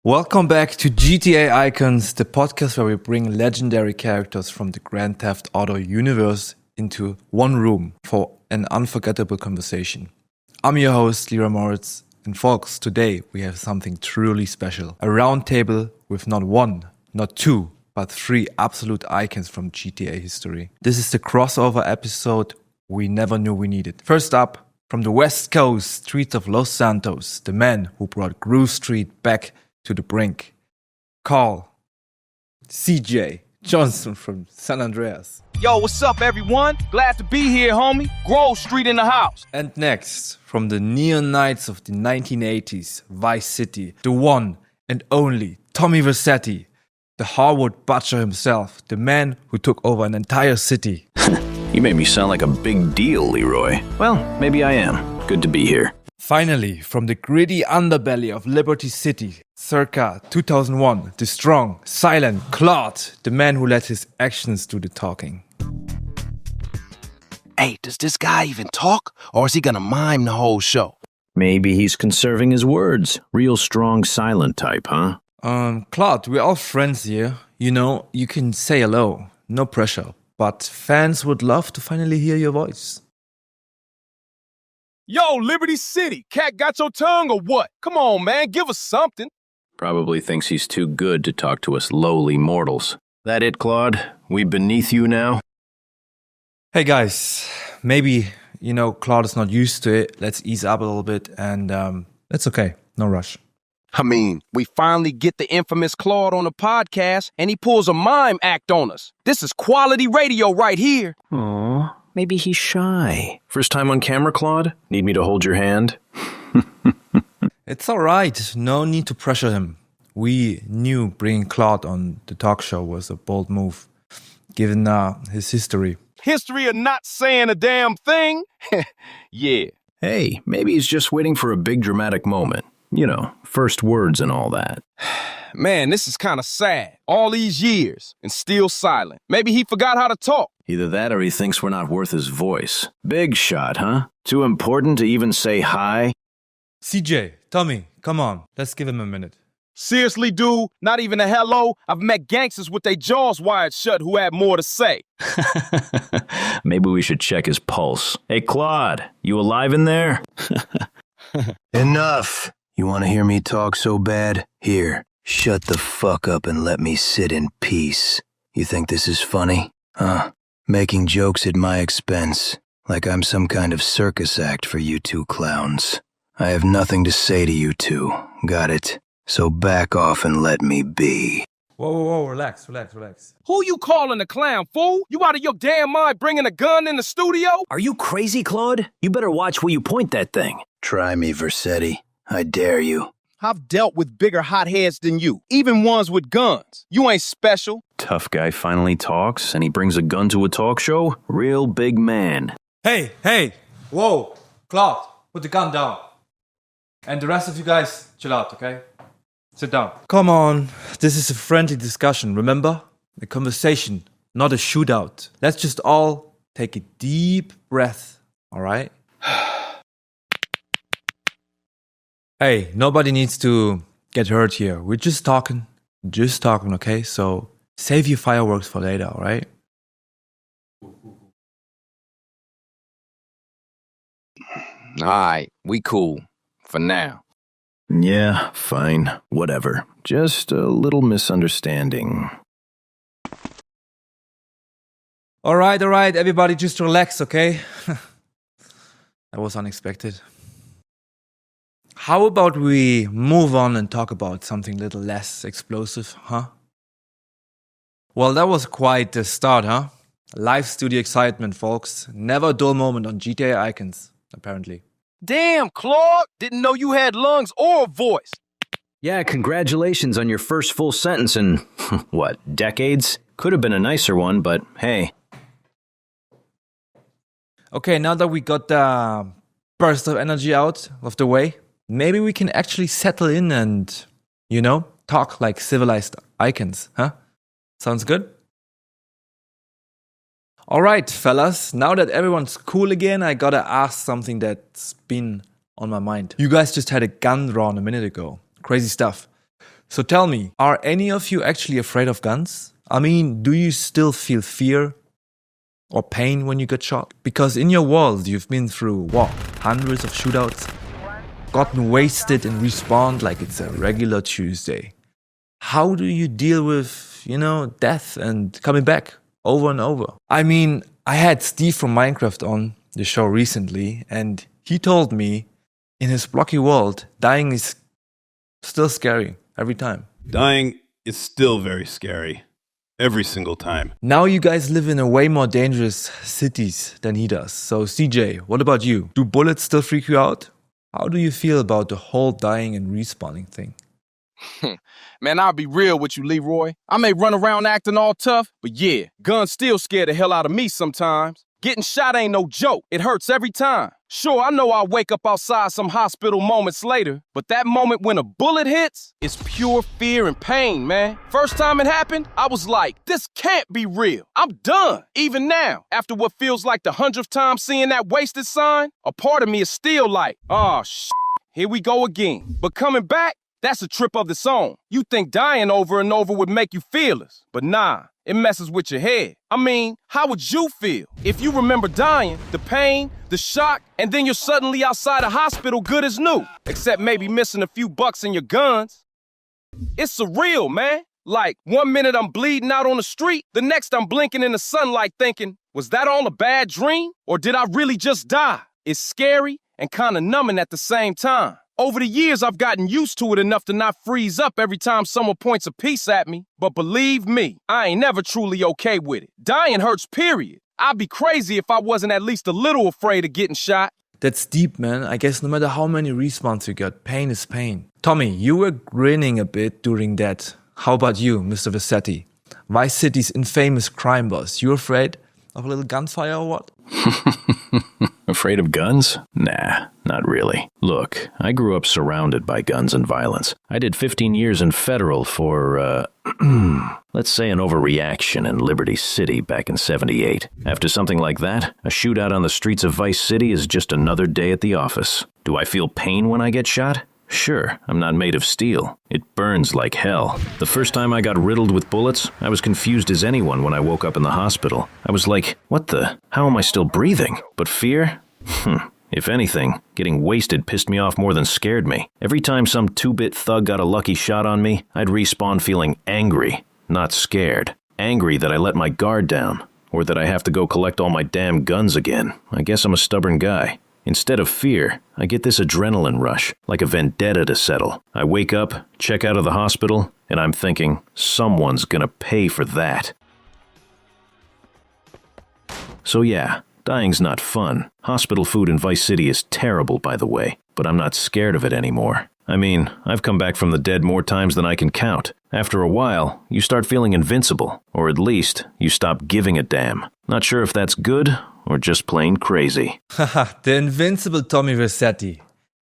Welcome back to GTA Icons, the podcast where we bring legendary characters from the Grand Theft Auto universe into one room for an unforgettable conversation. I'm your host, Leroy Moritz, and folks, today we have something truly special. A round table with not one, not two, but three absolute icons from GTA history. This is the crossover episode we never knew we needed. First up, from the West Coast streets of Los Santos, the man who brought Groove Street back to the brink. Carl, CJ Johnson from San Andreas. Yo, what's up, everyone? Glad to be here, homie. Grove Street in the house. And next, from the neon nights of the 1980s, Vice City, the one and only Tommy Vercetti, the Harwood butcher himself, the man who took over an entire city. You made me sound like a big deal, Leroy. Well, maybe I am. Good to be here. Finally, from the gritty underbelly of Liberty City, circa 2001, the strong, silent Claude, the man who let his actions do the talking. Hey, does this guy even talk? Or is he gonna mime the whole show? Maybe he's conserving his words. Real strong silent type, huh? Claude, we're all friends here. You know, you can say hello, no pressure. But fans would love to finally hear your voice. Yo, Liberty City, cat got your tongue or what? Come on, man, give us something. Probably thinks he's too good to talk to us lowly mortals. That it, Claude? We beneath you now? Hey guys, maybe, Claude is not used to it. Let's ease up a little bit and that's okay. No rush. I mean, we finally get the infamous Claude on the podcast, and he pulls a mime act on us. This is quality radio right here. Aw, maybe he's shy. First time on camera, Claude? Need me to hold your hand? It's alright, no need to pressure him. We knew bringing Claude on the talk show was a bold move, given his history. History of not saying a damn thing? Yeah. Hey, maybe he's just waiting for a big dramatic moment. You know, first words and all that. Man, this is kind of sad. All these years, and still silent. Maybe he forgot how to talk. Either that or he thinks we're not worth his voice. Big shot, huh? Too important to even say hi? CJ, Tommy, come on, let's give him a minute. Seriously, dude, not even a hello? I've met gangsters with their jaws wired shut who had more to say. Maybe we should check his pulse. Hey, Claude, you alive in there? Enough! You want to hear me talk so bad? Here, shut the fuck up and let me sit in peace. You think this is funny? Huh? Making jokes at my expense, like I'm some kind of circus act for you two clowns. I have nothing to say to you two, got it? So back off and let me be. Whoa, relax. Who you calling a clown, fool? You out of your damn mind bringing a gun in the studio? Are you crazy, Claude? You better watch where you point that thing. Try me, Vercetti. I dare you. I've dealt with bigger hotheads than you, even ones with guns. You ain't special. Tough guy finally talks, and he brings a gun to a talk show? Real big man. Hey, whoa, Claude, put the gun down. And the rest of you guys, chill out, okay? Sit down. Come on, this is a friendly discussion, remember? A conversation, not a shootout. Let's just all take a deep breath, alright? Hey, nobody needs to get hurt here. We're just talking, okay? So save your fireworks for later, alright? Alright, we cool. For now. Yeah, fine. Whatever. Just a little misunderstanding. Alright, everybody just relax, okay? That was unexpected. How about we move on and talk about something a little less explosive, huh? Well, that was quite the start, huh? Live studio excitement, folks. Never a dull moment on GTA Icons, apparently. Damn, Claude. Didn't know you had lungs or a voice. Yeah, congratulations on your first full sentence in, what, decades? Could have been a nicer one, but hey. Okay, now that we got the burst of energy out of the way, maybe we can actually settle in and, talk like civilized icons, huh? Sounds good? Alright, fellas, now that everyone's cool again, I gotta ask something that's been on my mind. You guys just had a gun drawn a minute ago. Crazy stuff. So tell me, are any of you actually afraid of guns? I mean, do you still feel fear or pain when you get shot? Because in your world, you've been through, what, hundreds of shootouts? Gotten wasted and respawned like it's a regular Tuesday. How do you deal with, death and coming back over and over? I mean, I had Steve from Minecraft on the show recently, and he told me in his blocky world, dying is still scary every time. Dying is still very scary. Every single time. Now you guys live in a way more dangerous cities than he does. So CJ, what about you? Do bullets still freak you out? How do you feel about the whole dying and respawning thing? Man, I'll be real with you, Leroy. I may run around acting all tough, but yeah, guns still scare the hell out of me sometimes. Getting shot ain't no joke. It hurts every time. Sure, I know I'll wake up outside some hospital moments later, but that moment when a bullet hits, it's pure fear and pain, man. First time it happened, I was like, this can't be real. I'm done. Even now, after what feels like the 100th time seeing that wasted sign, a part of me is still like, oh, here we go again. But coming back, that's a trip of its own. You think dying over and over would make you fearless, but nah. It messes with your head. I mean, how would you feel if you remember dying, the pain, the shock, and then you're suddenly outside a hospital good as new, except maybe missing a few bucks in your guns? It's surreal, man. Like, 1 minute I'm bleeding out on the street, the next I'm blinking in the sunlight thinking, was that all a bad dream? Or did I really just die? It's scary and kind of numbing at the same time. Over the years, I've gotten used to it enough to not freeze up every time someone points a piece at me. But believe me, I ain't never truly okay with it. Dying hurts, period. I'd be crazy if I wasn't at least a little afraid of getting shot. That's deep, man. I guess no matter how many respawns you got, pain is pain. Tommy, you were grinning a bit during that. How about you, Mr. Vercetti? Vice City's infamous crime boss. You afraid of a little gunfire or what? Afraid of guns? Nah, not really. Look, I grew up surrounded by guns and violence. I did 15 years in federal for, let's say an overreaction in Liberty City back in '78. After something like that, a shootout on the streets of Vice City is just another day at the office. Do I feel pain when I get shot? Sure, I'm not made of steel. It burns like hell. The first time I got riddled with bullets, I was confused as anyone when I woke up in the hospital. I was like, what the? How am I still breathing? But fear? If anything, getting wasted pissed me off more than scared me. Every time some 2-bit thug got a lucky shot on me, I'd respawn feeling angry, not scared. Angry that I let my guard down, or that I have to go collect all my damn guns again. I guess I'm a stubborn guy. Instead of fear, I get this adrenaline rush, like a vendetta to settle. I wake up, check out of the hospital, and I'm thinking, someone's gonna pay for that. So yeah, dying's not fun. Hospital food in Vice City is terrible, by the way, but I'm not scared of it anymore. I mean, I've come back from the dead more times than I can count. After a while, you start feeling invincible, or at least, you stop giving a damn. Not sure if that's good, or just plain crazy. Haha, the invincible Tommy Vercetti.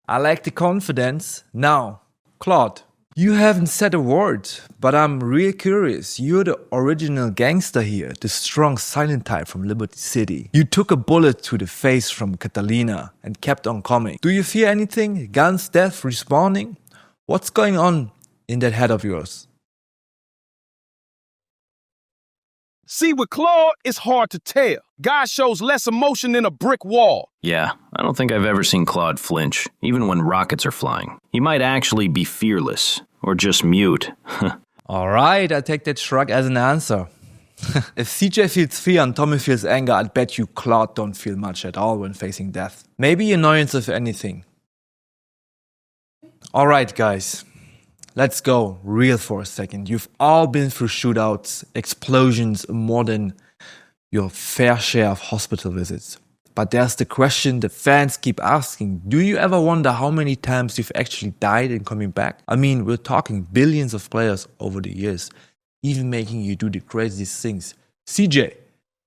I like the confidence. Now, Claude, you haven't said a word, but I'm real curious. You're the original gangster here, the strong silent type from Liberty City. You took a bullet to the face from Catalina and kept on coming. Do you fear anything? Guns, death, respawning? What's going on in that head of yours? See, with Claude, it's hard to tell. Guy shows less emotion than a brick wall. Yeah, I don't think I've ever seen Claude flinch, even when rockets are flying. He might actually be fearless, or just mute. Alright, I take that shrug as an answer. If CJ feels fear and Tommy feels anger, I'd bet you Claude don't feel much at all when facing death. Maybe annoyance if anything. Alright guys, let's go real for a second. You've all been through shootouts, explosions, more than your fair share of hospital visits. But there's the question the fans keep asking. Do you ever wonder how many times you've actually died and coming back? I mean, we're talking billions of players over the years, even making you do the craziest things. CJ,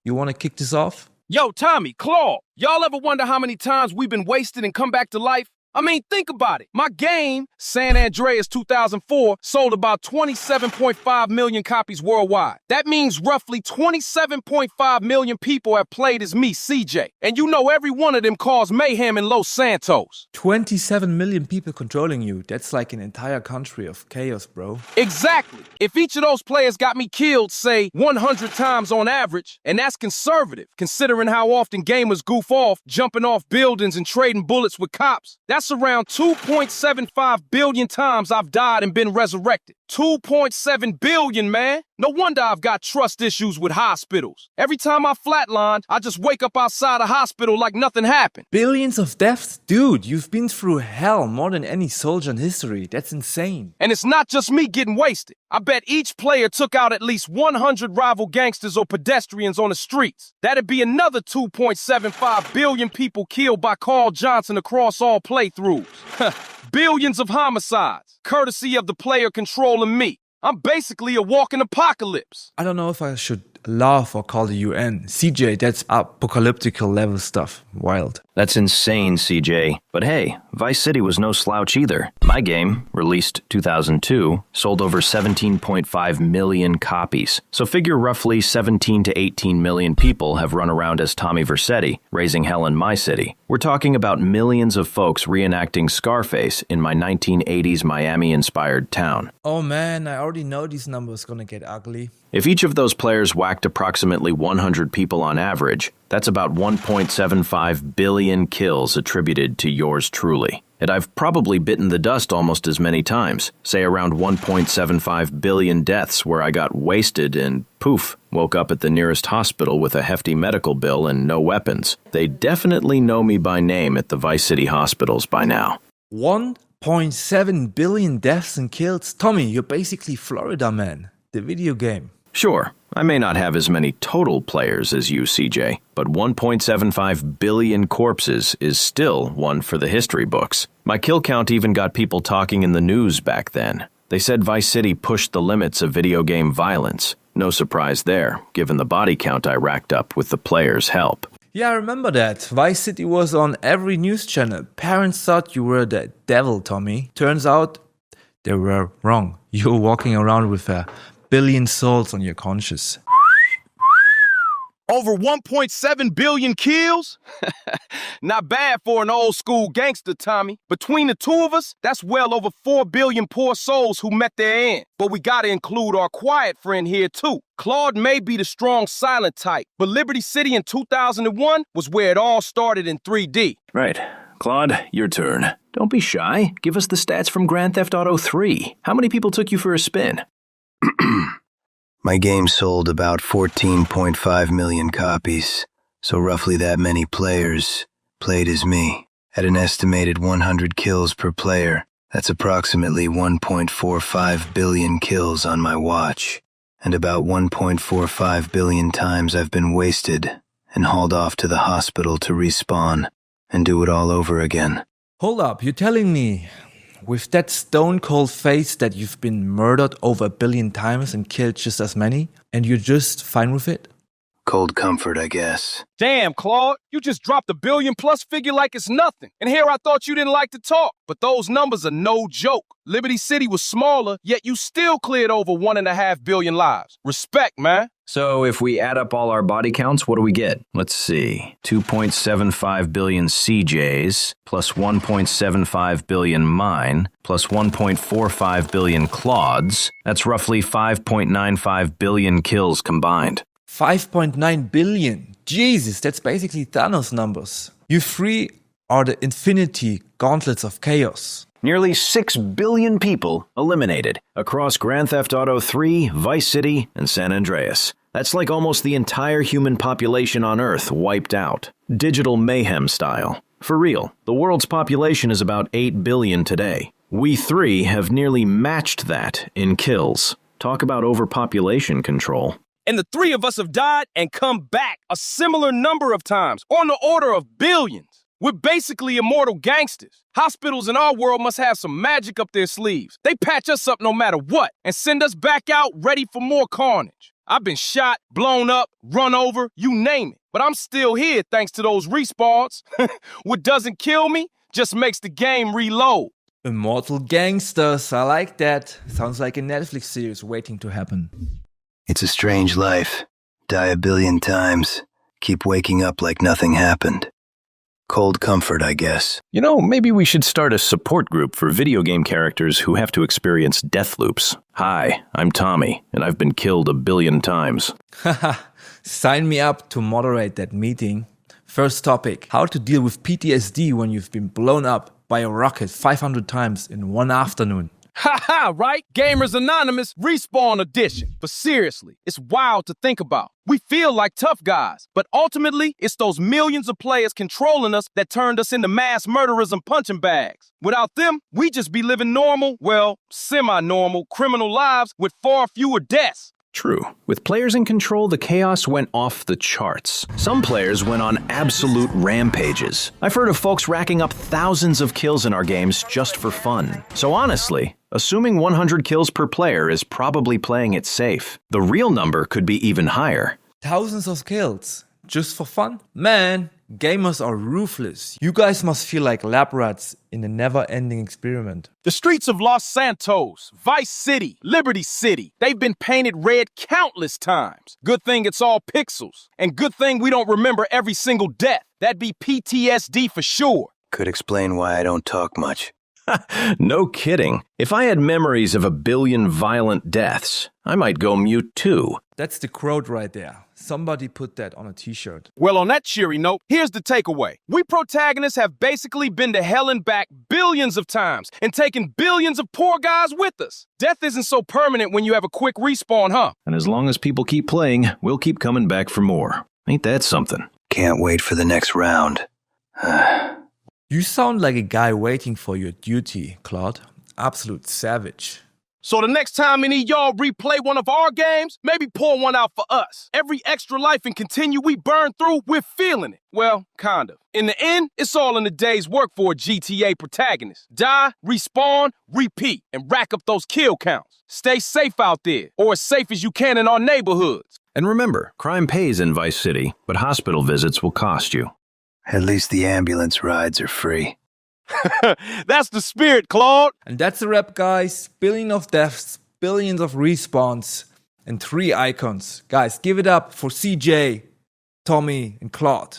you want to kick this off? Yo, Tommy, Claude, y'all ever wonder how many times we've been wasted and come back to life? I mean, think about it. My game, San Andreas 2004, sold about 27.5 million copies worldwide. That means roughly 27.5 million people have played as me, CJ. And you know every one of them caused mayhem in Los Santos. 27 million people controlling you. That's like an entire country of chaos, bro. Exactly. If each of those players got me killed, say, 100 times on average, and that's conservative, considering how often gamers goof off, jumping off buildings and trading bullets with cops, that's around 2.75 billion times I've died and been resurrected. 2.7 billion, man. No wonder I've got trust issues with hospitals. Every time I flatlined, I just wake up outside a hospital like nothing happened. Billions of deaths? Dude, you've been through hell more than any soldier in history. That's insane. And it's not just me getting wasted. I bet each player took out at least 100 rival gangsters or pedestrians on the streets. That'd be another 2.75 billion people killed by Carl Johnson across all playthroughs. Billions of homicides, courtesy of the player controlling me. I'm basically a walking apocalypse. I don't know if I should laugh or call the UN. CJ, that's apocalyptical level stuff. Wild. That's insane, CJ. But hey, Vice City was no slouch either. My game, released 2002, sold over 17.5 million copies. So figure roughly 17 to 18 million people have run around as Tommy Vercetti, raising hell in my city. We're talking about millions of folks reenacting Scarface in my 1980s Miami-inspired town. Oh man, I already know these numbers gonna get ugly. If each of those players whacked approximately 100 people on average, that's about 1.75 billion kills attributed to yours truly. And I've probably bitten the dust almost as many times, say around 1.75 billion deaths where I got wasted and poof, woke up at the nearest hospital with a hefty medical bill and no weapons. They definitely know me by name at the Vice City hospitals by now. 1.7 billion deaths and kills? Tommy, you're basically Florida Man, the video game. Sure, I may not have as many total players as you, CJ, but 1.75 billion corpses is still one for the history books. My kill count even got people talking in the news back then. They said Vice City pushed the limits of video game violence. No surprise there, given the body count I racked up with the players' help. Yeah, I remember that. Vice City was on every news channel. Parents thought you were the devil, Tommy. Turns out they were wrong. You were walking around with a billion souls on your conscience. Over 1.7 billion kills? Not bad for an old school gangster, Tommy. Between the two of us, that's well over 4 billion poor souls who met their end. But we gotta include our quiet friend here too. Claude may be the strong silent type, but Liberty City in 2001 was where it all started in 3D. Right. Claude, your turn. Don't be shy. Give us the stats from Grand Theft Auto 3. How many people took you for a spin? My game sold about 14.5 million copies, so roughly that many players played as me. At an estimated 100 kills per player, that's approximately 1.45 billion kills on my watch, and about 1.45 billion times I've been wasted and hauled off to the hospital to respawn and do it all over again. Hold up, you're telling me with that stone-cold face that you've been murdered over 1 billion times and killed just as many, and you're just fine with it? Cold comfort, I guess. Damn, Claude, you just dropped a billion-plus figure like it's nothing. And here I thought you didn't like to talk, but those numbers are no joke. Liberty City was smaller, yet you still cleared over 1.5 billion lives. Respect, man. So if we add up all our body counts, what do we get? Let's see. 2.75 billion CJs, plus 1.75 billion mine, plus 1.45 billion Claudes. That's roughly 5.95 billion kills combined. 5.9 billion. Jesus, that's basically Thanos numbers. You three are the infinity gauntlets of chaos. Nearly 6 billion people eliminated across Grand Theft Auto 3, Vice City, and San Andreas. That's like almost the entire human population on Earth wiped out. Digital mayhem style. For real, the world's population is about 8 billion today. We three have nearly matched that in kills. Talk about overpopulation control. And the three of us have died and come back a similar number of times, on the order of billions. We're basically immortal gangsters. Hospitals in our world must have some magic up their sleeves. They patch us up no matter what and send us back out ready for more carnage. I've been shot, blown up, run over, you name it. But I'm still here thanks to those respawns. What doesn't kill me just makes the game reload. Immortal Gangsters, I like that. Sounds like a Netflix series waiting to happen. It's a strange life. Die a billion times. Keep waking up like nothing happened. Cold comfort, I guess. You know, maybe we should start a support group for video game characters who have to experience death loops. Hi, I'm Tommy, and I've been killed a billion times. Haha, sign me up to moderate that meeting. First topic, how to deal with PTSD when you've been blown up by a rocket 500 times in one afternoon. Haha, right? Gamers Anonymous Respawn Edition. But seriously, it's wild to think about. We feel like tough guys, but ultimately, it's those millions of players controlling us that turned us into mass murderers and punching bags. Without them, we just be living normal, well, semi-normal criminal lives with far fewer deaths. True. With players in control, the chaos went off the charts. Some players went on absolute rampages. I've heard of folks racking up thousands of kills in our games just for fun. So honestly, assuming 100 kills per player is probably playing it safe. The real number could be even higher. Thousands of kills, just for fun? Man, gamers are ruthless. You guys must feel like lab rats in a never-ending experiment. The streets of Los Santos, Vice City, Liberty City, they've been painted red countless times. Good thing it's all pixels. And good thing we don't remember every single death. That'd be PTSD for sure. Could explain why I don't talk much. No kidding. If I had memories of a billion violent deaths, I might go mute too. That's the quote right there. Somebody put that on a t-shirt. Well, on that cheery note, here's the takeaway. We protagonists have basically been to hell and back billions of times and taken billions of poor guys with us. Death isn't so permanent when you have a quick respawn, huh? And as long as people keep playing, we'll keep coming back for more. Ain't that something? Can't wait for the next round. You sound like a guy waiting for your duty, Claude. Absolute savage. So the next time any of y'all replay one of our games, maybe pour one out for us. Every extra life and continue we burn through, we're feeling it. Well, kind of. In the end, it's all in the day's work for a GTA protagonist. Die, respawn, repeat, and rack up those kill counts. Stay safe out there, or as safe as you can in our neighborhoods. And remember, crime pays in Vice City, but hospital visits will cost you. At least the ambulance rides are free. That's the spirit, Claude. And that's a wrap, guys. Billions of deaths, billions of respawns, and 3 icons. Guys, give it up for CJ, Tommy, and Claude.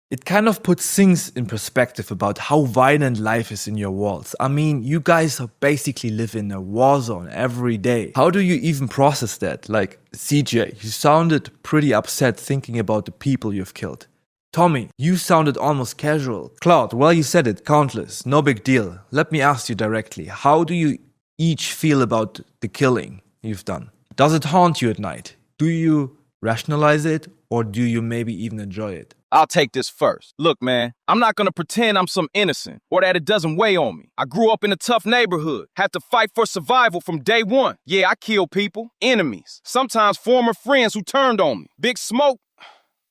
It kind of puts things in perspective about how violent life is in your worlds. I mean, you guys basically live in a war zone every day. How do you even process that? Like, CJ, you sounded pretty upset thinking about the people you've killed. Tommy, you sounded almost casual. Claude, well, you said it, countless, no big deal. Let me ask you directly, how do you each feel about the killing you've done? Does it haunt you at night? Do you rationalize it, or do you maybe even enjoy it? I'll take this first. Look, man, I'm not gonna pretend I'm some innocent or that it doesn't weigh on me. I grew up in a tough neighborhood, had to fight for survival from day one. Yeah, I killed people, enemies, sometimes former friends who turned on me. Big Smoke,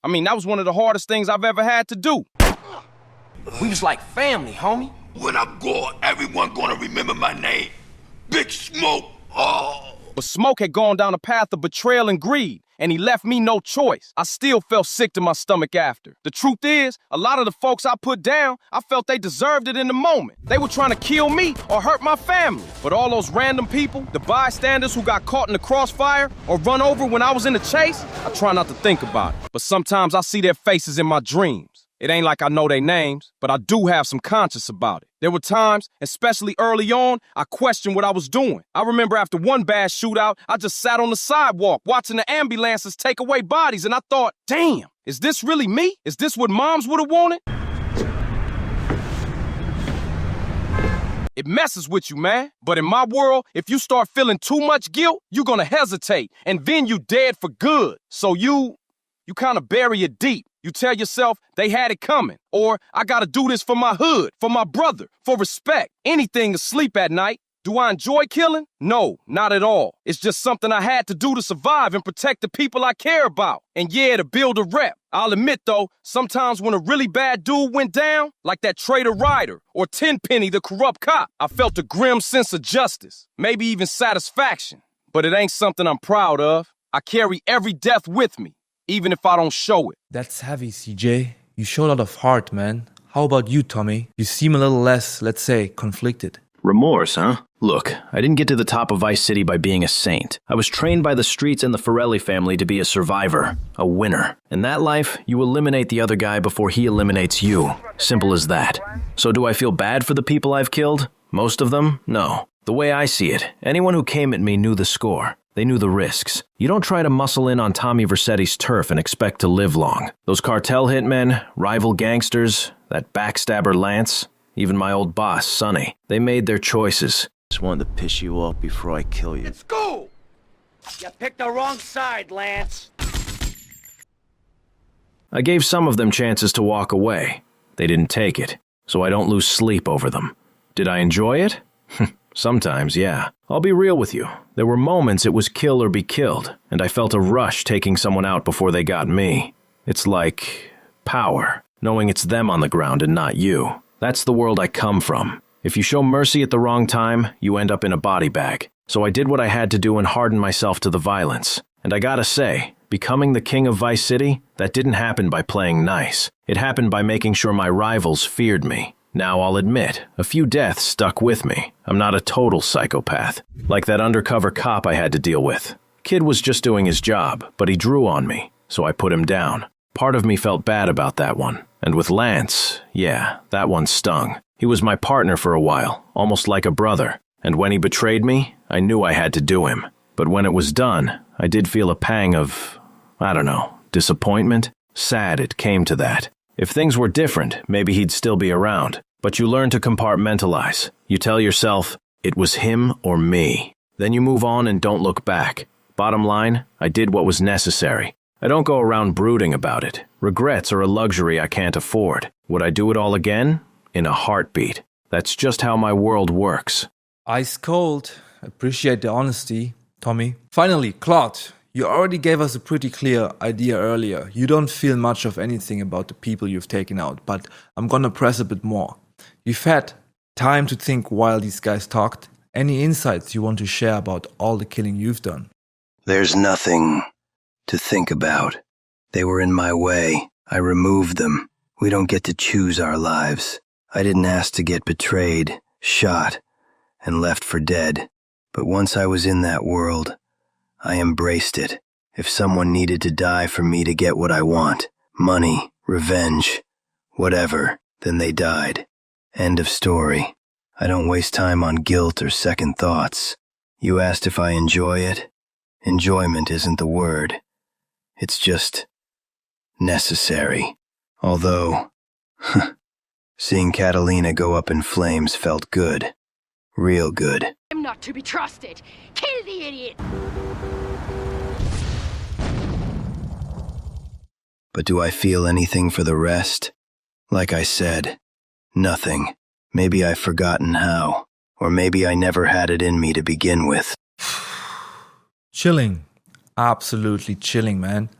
I mean, that was one of the hardest things I've ever had to do. We was like family, homie. When I go, everyone gonna remember my name. Big Smoke. Oh. But Smoke had gone down a path of betrayal and greed, and he left me no choice. I still felt sick to my stomach after. The truth is, a lot of the folks I put down, I felt they deserved it in the moment. They were trying to kill me or hurt my family. But all those random people, the bystanders who got caught in the crossfire or run over when I was in the chase, I try not to think about it. But sometimes I see their faces in my dreams. It ain't like I know their names, but I do have some conscience about it. There were times, especially early on, I questioned what I was doing. I remember after one bad shootout, I just sat on the sidewalk watching the ambulances take away bodies, and I thought, damn, is this really me? Is this what moms would have wanted? It messes with you, man. But in my world, if you start feeling too much guilt, you're gonna hesitate, and then you dead for good. So you kind of bury it deep. You tell yourself they had it coming, or I gotta do this for my hood, for my brother, for respect. Anything to sleep at night. Do I enjoy killing? No, not at all. It's just something I had to do to survive and protect the people I care about. And yeah, to build a rep. I'll admit though, sometimes when a really bad dude went down, like that traitor Ryder or Tenpenny the corrupt cop, I felt a grim sense of justice, maybe even satisfaction. But it ain't something I'm proud of. I carry every death with me, even if I don't show it. That's heavy, CJ. You show a lot of heart, man. How about you, Tommy? You seem a little less, let's say, conflicted. Remorse, huh? Look, I didn't get to the top of Vice City by being a saint. I was trained by the streets and the Forelli family to be a survivor, a winner. In that life, you eliminate the other guy before he eliminates you. Simple as that. So do I feel bad for the people I've killed? Most of them? No. The way I see it, anyone who came at me knew the score. They knew the risks. You don't try to muscle in on Tommy Vercetti's turf and expect to live long. Those cartel hitmen, rival gangsters, that backstabber Lance, even my old boss, Sonny, they made their choices. Just wanted to piss you off before I kill you. Let's go! You picked the wrong side, Lance. I gave some of them chances to walk away. They didn't take it, so I don't lose sleep over them. Did I enjoy it? Sometimes, yeah. I'll be real with you. There were moments it was kill or be killed, and I felt a rush taking someone out before they got me. It's like power, knowing it's them on the ground and not you. That's the world I come from. If you show mercy at the wrong time, you end up in a body bag. So I did what I had to do and hardened myself to the violence. And I gotta say, becoming the king of Vice City, that didn't happen by playing nice. It happened by making sure my rivals feared me. Now I'll admit, a few deaths stuck with me. I'm not a total psychopath. Like that undercover cop I had to deal with. Kid was just doing his job, but he drew on me, so I put him down. Part of me felt bad about that one. And with Lance, yeah, that one stung. He was my partner for a while, almost like a brother. And when he betrayed me, I knew I had to do him. But when it was done, I did feel a pang of, I don't know, disappointment? Sad it came to that. If things were different, maybe he'd still be around. But you learn to compartmentalize. You tell yourself, it was him or me. Then you move on and don't look back. Bottom line, I did what was necessary. I don't go around brooding about it. Regrets are a luxury I can't afford. Would I do it all again? In a heartbeat. That's just how my world works. Ice cold. Appreciate the honesty, Tommy. Finally, Claude. You already gave us a pretty clear idea earlier. You don't feel much of anything about the people you've taken out, but I'm gonna press a bit more. You've had time to think while these guys talked. Any insights you want to share about all the killing you've done? There's nothing to think about. They were in my way. I removed them. We don't get to choose our lives. I didn't ask to get betrayed, shot, and left for dead. But once I was in that world, I embraced it. If someone needed to die for me to get what I want, money, revenge, whatever, then they died. End of story. I don't waste time on guilt or second thoughts. You asked if I enjoy it? Enjoyment isn't the word. It's just necessary. Although, seeing Catalina go up in flames felt good. Real good. I'm not to be trusted. Kill the idiot! But do I feel anything for the rest? Like I said, nothing. Maybe I've forgotten how. Or maybe I never had it in me to begin with. Chilling. Absolutely chilling, man.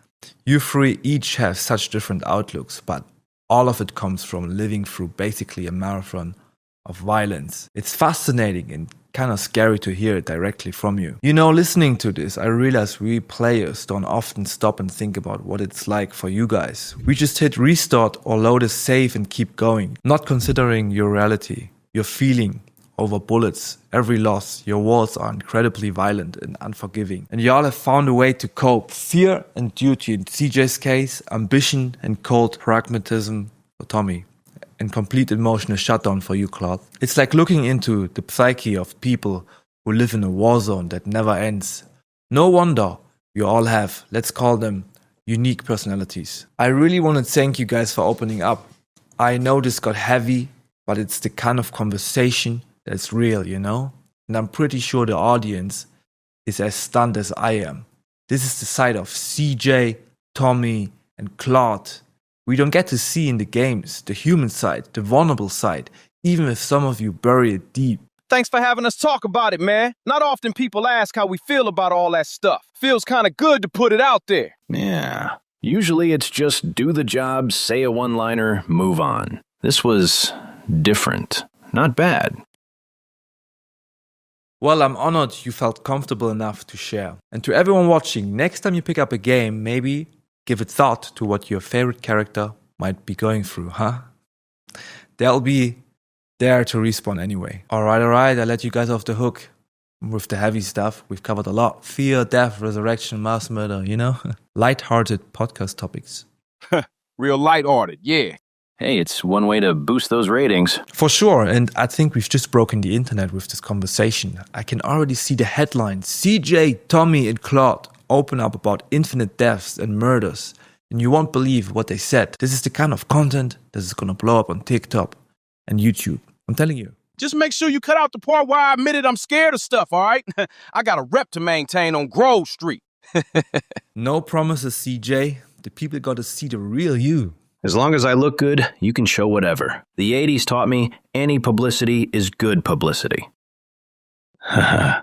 You three each have such different outlooks, but all of it comes from living through basically a marathon of violence. It's fascinating and kind of scary to hear it directly from you. You know, listening to this, I realize we players don't often stop and think about what it's like for you guys. We just hit restart or load a save and keep going, not considering your reality, your feeling over bullets, every loss. Your worlds are incredibly violent and unforgiving. And y'all have found a way to cope. Fear and duty in CJ's case, ambition and cold pragmatism for Tommy. And complete emotional shutdown for you, Claude. It's like looking into the psyche of people who live in a war zone that never ends. No wonder you all have, let's call them, unique personalities. I really want to thank you guys for opening up. I know this got heavy, but it's the kind of conversation that's real, you know? And I'm pretty sure the audience is as stunned as I am. This is the side of CJ, Tommy, and Claude we don't get to see in the games, the human side, the vulnerable side, even if some of you bury it deep. Thanks for having us talk about it, man. Not often people ask how we feel about all that stuff. Feels kind of good to put it out there. Yeah. Usually it's just do the job, say a one-liner, move on. This was different. Not bad. Well, I'm honored you felt comfortable enough to share. And to everyone watching, next time you pick up a game, maybe give it thought to what your favorite character might be going through, huh? they'll be there to respawn anyway. Alright, I let you guys off the hook with the heavy stuff. We've covered a lot. Fear, death, resurrection, mass murder, you know? Light-hearted podcast topics. Real lighthearted, yeah. Hey, it's one way to boost those ratings. For sure, and I think we've just broken the internet with this conversation. I can already see the headlines. CJ, Tommy, and Claude open up about infinite deaths and murders. And you won't believe what they said. This is the kind of content that is gonna blow up on TikTok and YouTube. I'm telling you. Just make sure you cut out the part where I admitted I'm scared of stuff, all right? I got a rep to maintain on Grove Street. No promises, CJ. The people gotta see the real you. As long as I look good, you can show whatever. The 80s taught me any publicity is good publicity. Haha.